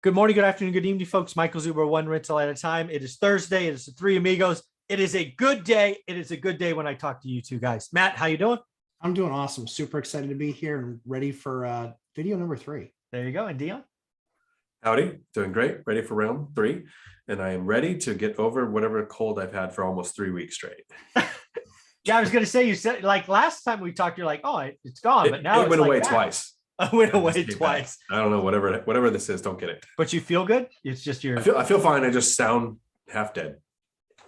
Good morning, good afternoon, good evening, folks. Michael Zuber, one rental at a time. It is Thursday. It is the Three Amigos. It is a good day. It is a good day when I talk to you two guys. Matt, how you doing? I'm doing awesome. Super excited to be here and ready for video number 3. There you go. And Dion? Howdy, doing great. Ready for round 3. And I am ready to get over whatever cold I've had for almost 3 weeks straight. Yeah, I was going to say, you said like last time we talked, you're like, oh, it's gone. But now it went like away that. twice. It went away twice. I don't know, whatever this is, don't get it. But you feel good? It's just your. I feel fine. I just sound half dead.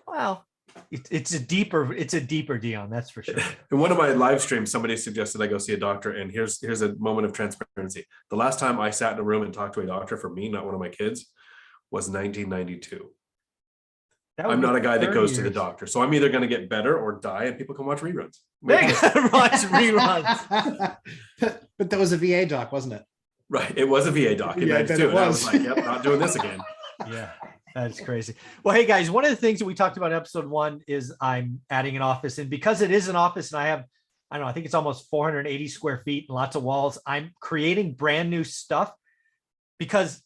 Well, it's a deeper Dion, that's for sure. In one of my live streams, somebody suggested I go see a doctor, and here's a moment of transparency. The last time I sat in a room and talked to a doctor for me, not one of my kids, was 1992. I'm not a guy that goes to the doctor, so I'm either going to get better or die, and people can watch reruns. They can watch reruns. But that was a VA doc, wasn't it? Right, it was a VA doc in Yeah, I bet 92, it and I was. was like, yep, not doing this again. Yeah, that's crazy. Well, hey guys, one of the things that we talked about in episode 1 is I'm adding an office, and because it is an office and I don't know, I think it's almost 480 square feet and lots of walls, I'm creating brand new stuff because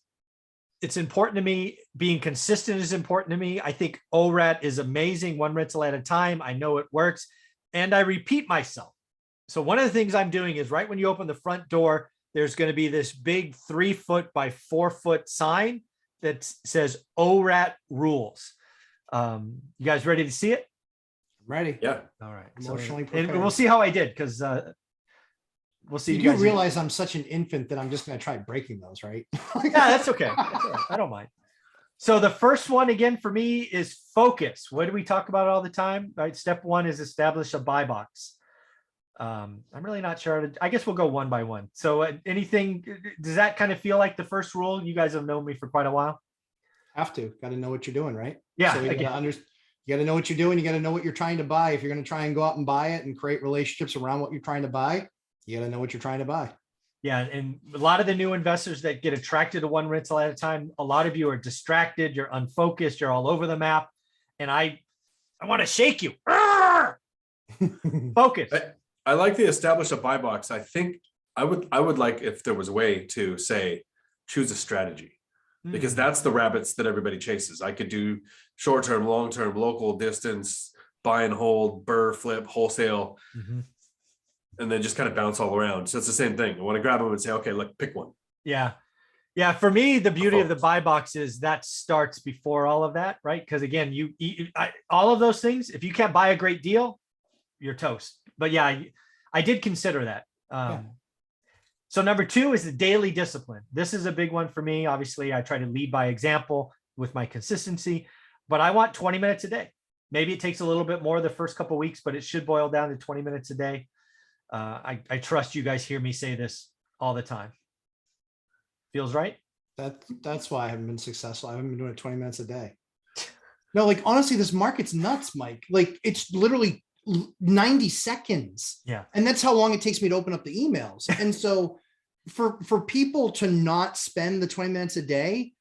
it's important to me. Being consistent is important to me. I think ORAT is amazing, one rental at a time. I know it works, and I repeat myself. So one of the things I'm doing is right when you open the front door, there's going to be this big 3-foot by 4-foot sign that says ORAT rules. You guys ready to see it? Ready. Yeah. All right. Emotionally and prepared. we'll see how I did, because we'll see. You do realize I'm such an infant that I'm just going to try breaking those, right? Yeah, that's okay. That's all right. I don't mind. So the first one again for me is focus. What do we talk about all the time? Right. Step 1 is establish a buy box. I'm really not sure. I guess we'll go one by one. So anything, does that kind of feel like the first rule? You guys have known me for quite a while. Have to. Got to know what you're doing, right? Yeah. So you got to know what you're doing. You got to know what you're trying to buy. If you're going to try and go out and buy it and create relationships around what you're trying to buy, you got to know what you're trying to buy. Yeah. And a lot of the new investors that get attracted to one rental at a time, a lot of you are distracted. You're unfocused. You're all over the map. And I want to shake you. Focus. I like the establish a buy box. I think I would like if there was a way to say, choose a strategy, because that's the rabbits that everybody chases. I could do short-term, long-term, local, distance, buy and hold, burr, flip, wholesale, and then just kind of bounce all around. So it's the same thing. I want to grab them and say, okay, look, pick one. Yeah. Yeah. For me, the beauty of the buy box is that starts before all of that, right? Because again, all of those things, if you can't buy a great deal, you're toast. But yeah, I did consider that. So number 2 is the daily discipline. This is a big one for me. Obviously, I try to lead by example with my consistency, but I want 20 minutes a day. Maybe it takes a little bit more the first couple of weeks, but it should boil down to 20 minutes a day. I trust you guys hear me say this all the time. Feels right? That's why I haven't been successful. I haven't been doing it 20 minutes a day. No, like honestly, this market's nuts, Mike. Like it's literally 90 seconds. Yeah. And that's how long it takes me to open up the emails. And so for people to not spend the 20 minutes a day,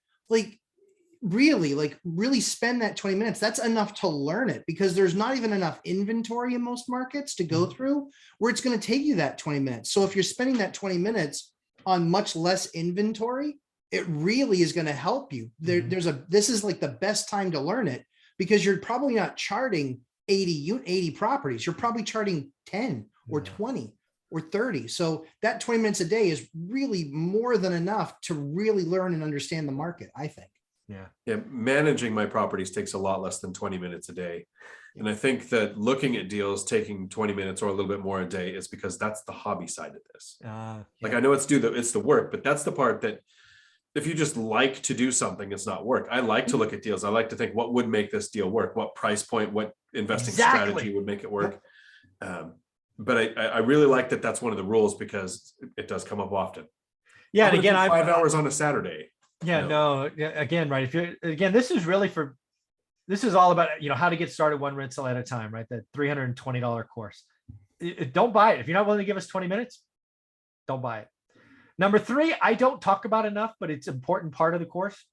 really spend that 20 minutes, that's enough to learn it, because there's not even enough inventory in most markets to go through where it's going to take you that 20 minutes. So if you're spending that 20 minutes on much less inventory, it really is going to help you. This is like the best time to learn it, because you're probably not charting 80 properties. You're probably charting 10 or 20 or 30. So that 20 minutes a day is really more than enough to really learn and understand the market, I think. Yeah. Managing my properties takes a lot less than 20 minutes a day. And I think that looking at deals taking 20 minutes or a little bit more a day is because that's the hobby side of this. Like I know it's the work, but that's the part that if you just like to do something, it's not work. I like to look at deals. I like to think what would make this deal work, what price point, what investing strategy would make it work. But I really like that that's one of the rules, because it does come up often. Yeah. And again, 5 hours on a Saturday. Yeah, no, again, right. This is all about, how to get started one rental at a time, right? That $320 course. Don't buy it. If you're not willing to give us 20 minutes, don't buy it. Number 3, I don't talk about enough, but it's an important part of the course,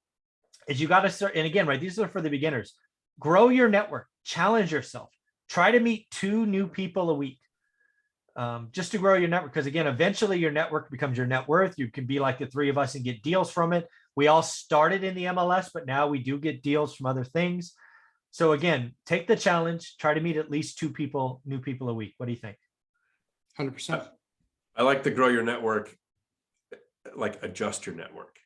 is you got to start. And again, right, these are for the beginners. Grow your network, challenge yourself, try to meet 2 new people a week. just to grow your network. Because again, eventually your network becomes your net worth. You can be like the three of us and get deals from it. We all started in the MLS, but now we do get deals from other things. So again, take the challenge, try to meet at least 2 people, new people a week. What do you think? 100%. I like to grow your network, like adjust your network.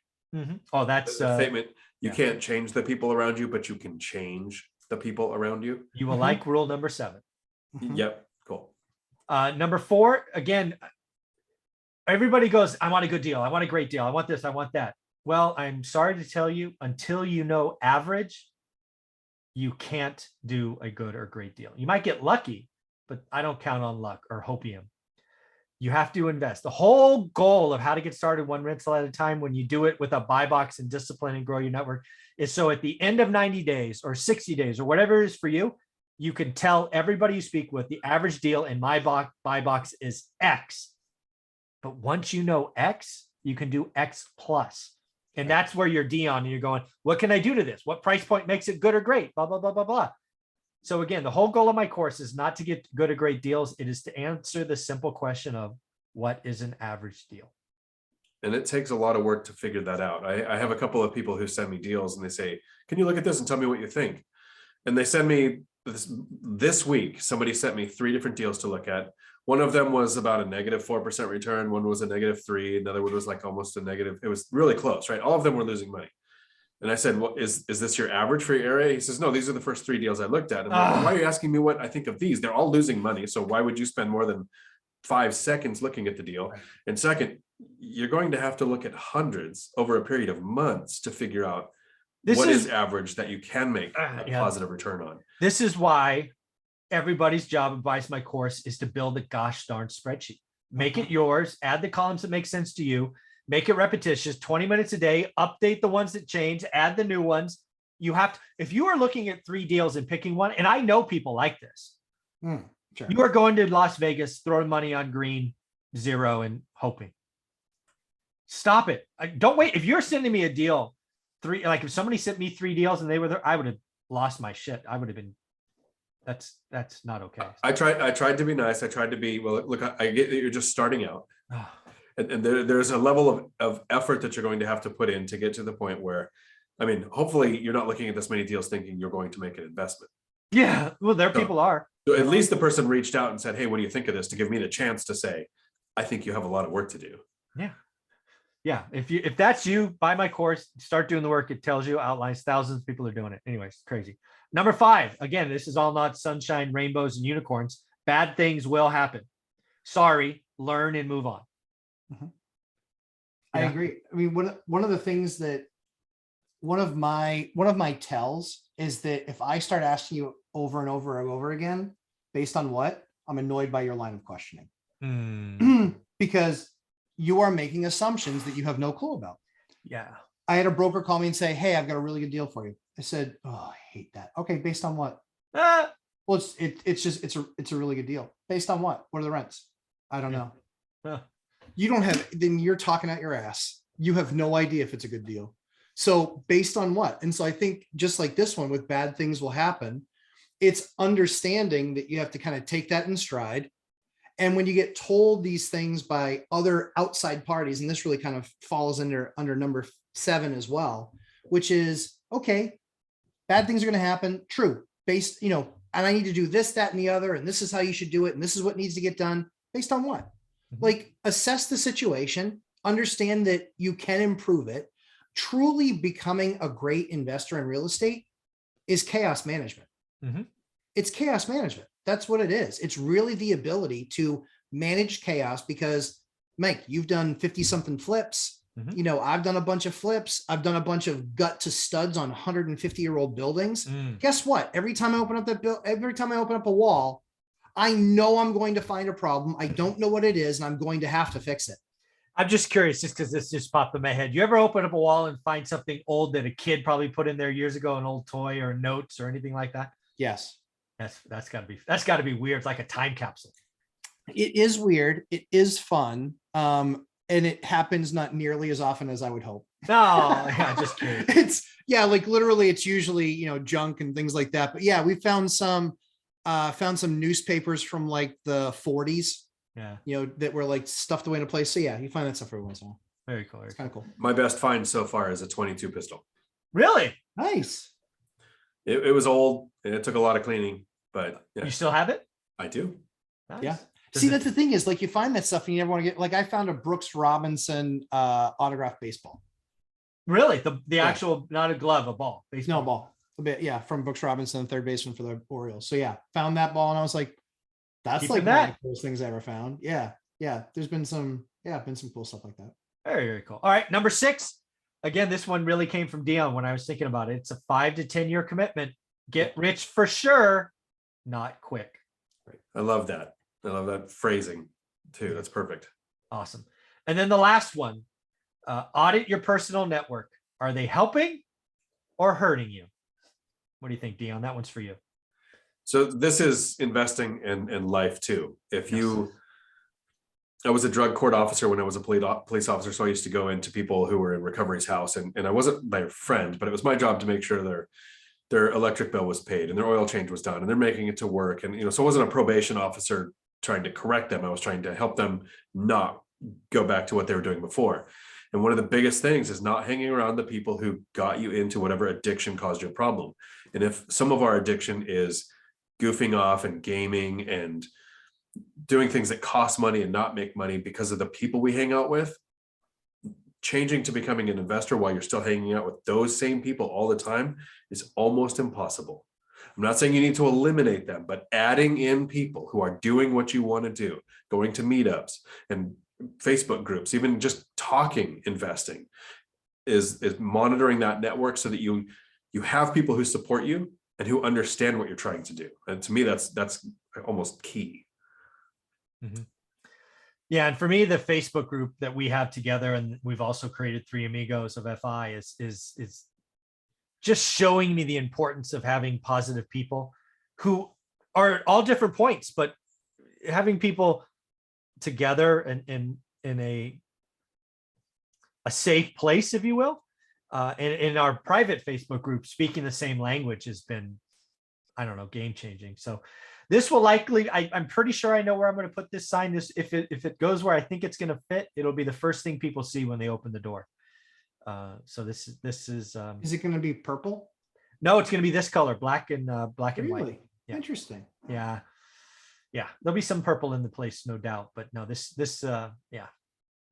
Oh, that's The statement. You yeah. can't change the people around you, but you can change the people around you. You will like rule number 7. Yep. Cool. Number 4, again, everybody goes, I want a good deal. I want a great deal. I want this. I want that. Well, I'm sorry to tell you, until you know average, you can't do a good or great deal. You might get lucky, but I don't count on luck or hopium. You have to invest. The whole goal of how to get started one rental at a time, when you do it with a buy box and discipline and grow your network, is so at the end of 90 days or 60 days or whatever it is for you, you can tell everybody you speak with the average deal in my buy box is X. But once you know X, you can do X plus. And that's where you're Dion and you're going, what can I do to this? What price point makes it good or great? Blah, blah, blah, blah, blah. So again, the whole goal of my course is not to get good or great deals. It is to answer the simple question of what is an average deal? And it takes a lot of work to figure that out. I have a couple of people who send me deals and they say, can you look at this and tell me what you think? And they send me this week, somebody sent me 3 different deals to look at. One of them was about a negative 4% return. One was a negative 3. Another one was like almost a negative. It was really close, right? All of them were losing money. And I said, well, is this your average for your area? He says, no, these are the first 3 deals I looked at. And I'm like, why are you asking me what I think of these? They're all losing money. So why would you spend more than 5 seconds looking at the deal? Right. And second, you're going to have to look at hundreds over a period of months to figure out what is average that you can make a positive return on. This is why everybody's job advice, my course, is to build a gosh darn spreadsheet. Make it yours, add the columns that make sense to you, make it repetitious, 20 minutes a day, update the ones that change, add the new ones. You have to, if you are looking at 3 deals and picking one, and I know people like this, sure. You are going to Las Vegas, throwing money on green, 0 and hoping. Stop it. Don't wait. If you're sending me a deal, 3, like if somebody sent me 3 deals and they were there, I would have lost my shit. I would have been, that's not okay. I tried to be nice. I tried to be, well, look, I get that you're just starting out. And there's a level of effort that you're going to have to put in to get to the point where, I mean, hopefully you're not looking at this many deals thinking you're going to make an investment. Yeah, well, people are. So at least the person reached out and said, hey, what do you think of this? To give me the chance to say, I think you have a lot of work to do. Yeah. Yeah. If that's you, buy my course, start doing the work. It tells you, outlines, thousands of people are doing it. Anyways, crazy. Number 5, again, this is all not sunshine, rainbows, and unicorns. Bad things will happen. Sorry, learn and move on. I agree. I mean, one of the things that one of my tells is that if I start asking you over and over and over again, based on what, I'm annoyed by your line of questioning. Because you are making assumptions that you have no clue about. Yeah. I had a broker call me and say, hey, I've got a really good deal for you. I said, oh, I hate that. Okay. Based on what? Well, it's a really good deal. Based on what? What are the rents? I don't know. You don't have, then you're talking out your ass. You have no idea if it's a good deal. So based on what? And so I think just like this one with bad things will happen, it's understanding that you have to kind of take that in stride. And when you get told these things by other outside parties, and this really kind of falls under number 7 as well, which is, okay, bad things are going to happen. True. Based, and I need to do this, that, and the other, and this is how you should do it. And this is what needs to get done. Based on what? Like, assess the situation, understand that you can improve it. Truly becoming a great investor in real estate is chaos management. It's chaos management. That's what it is. It's really the ability to manage chaos because, Mike, you've done 50 something flips. I've done a bunch of flips. I've done a bunch of gut to studs on 150-year-old buildings. Guess what? Every time I open up a wall, I know I'm going to find a problem. I don't know what it is, and I'm going to have to fix it. I'm just curious, just because this just popped in my head. You ever open up a wall and find something old that a kid probably put in there years ago, an old toy or notes or anything like that? Yes. That's gotta be weird. It's like a time capsule. It is weird. It is fun. And it happens not nearly as often as I would hope. No, yeah, just kidding. Like literally it's usually, junk and things like that. But yeah, we found some newspapers from like the 40s that were like stuffed away in a place. So yeah, you find that stuff every once in a while. Very cool. It's kind of cool. My best find so far is a 22 pistol. Really? Nice. It was old and it took a lot of cleaning, but yeah, You still have it? I do. Nice. Yeah. Does See, it- that's the thing is like you find that stuff and you never want to get, like I found a Brooks Robinson autographed baseball. Really? The Yeah. actual, not a glove, a ball. No ball. A bit, yeah, from Brooks Robinson, third baseman for the Orioles. So yeah, found that ball and I was like, that's Keeping like one that. of the coolest things I ever found. Yeah. Yeah. There's been some cool stuff like that. Very, very cool. All right. Number 6. Again, this one really came from Dion when I was thinking about it. It's a 5 to 10 year commitment. Get rich for sure, not quick. I love that. I love that phrasing too. That's perfect. Awesome. And then the last one, audit your personal network. Are they helping or hurting you? What do you think, Dion? That one's for you. So this is investing in life too. If you, I was a drug court officer when I was a police officer. So I used to go into people who were in recovery's house and I wasn't their friend, but it was my job to make sure their electric bill was paid and their oil change was done and they're making it to work. And, so I wasn't a probation officer trying to correct them. I was trying to help them not go back to what they were doing before. And one of the biggest things is not hanging around the people who got you into whatever addiction caused you a problem. And if some of our addiction is goofing off and gaming and doing things that cost money and not make money because of the people we hang out with, changing to becoming an investor while you're still hanging out with those same people all the time is almost impossible. I'm not saying you need to eliminate them, but adding in people who are doing what you want to do, going to meetups and Facebook groups, even just talking investing is monitoring that network so that you have people who support you and who understand what you're trying to do. And to me, that's almost key. Mm-hmm. Yeah, and for me, the Facebook group that we have together, and we've also created 3 Amigos of FI, is just showing me the importance of having positive people who are at all different points, but having people together and in a safe place, if you will, and in our private Facebook group, speaking the same language has been, I don't know, game changing. So this will likely, I'm pretty sure I know where I'm going to put this sign. This, if it goes where I think it's going to fit, it'll be the first thing people see when they open the door. So this is. Is it going to be purple? No, it's going to be this color, black and white. Really? Yeah. Interesting. Yeah. Yeah. There'll be some purple in the place, no doubt. But no, this, yeah,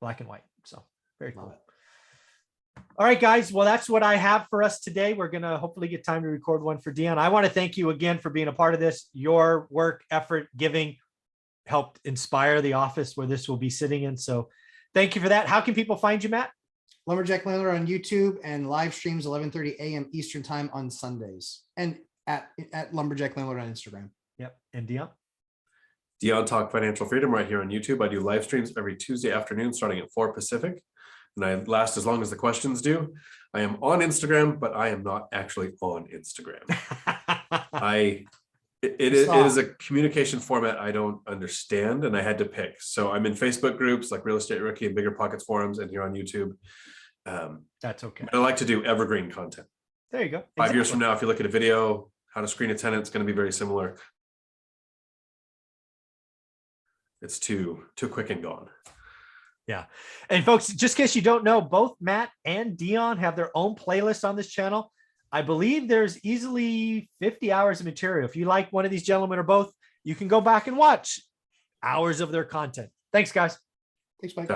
black and white. So very cool. All right, guys. Well, that's what I have for us today. We're going to hopefully get time to record one for Dion. I want to thank you again for being a part of this. Your work, effort, giving helped inspire the office where this will be sitting in. So thank you for that. How can people find you, Matt? Lumberjack Landlord on YouTube and live streams 11:30 a.m. Eastern time on Sundays, and at Lumberjack Landlord on Instagram. Yep. And Dion? Dion Talk Financial Freedom right here on YouTube. I do live streams every Tuesday afternoon starting at 4 Pacific. And I last as long as the questions do. I am on Instagram, but I am not actually on Instagram. It is a communication format I don't understand, and I had to pick. So I'm in Facebook groups like Real Estate Rookie and Bigger Pockets forums, and here on YouTube. That's okay. I like to do evergreen content. There you go. 5 years from now, if you look at a video, how to screen a tenant, it's going to be very similar. It's too quick and gone. Yeah. And folks, just in case you don't know, both Matt and Dion have their own playlist on this channel. I believe there's easily 50 hours of material. If you like one of these gentlemen or both, you can go back and watch hours of their content. Thanks, guys. Thanks, Mike.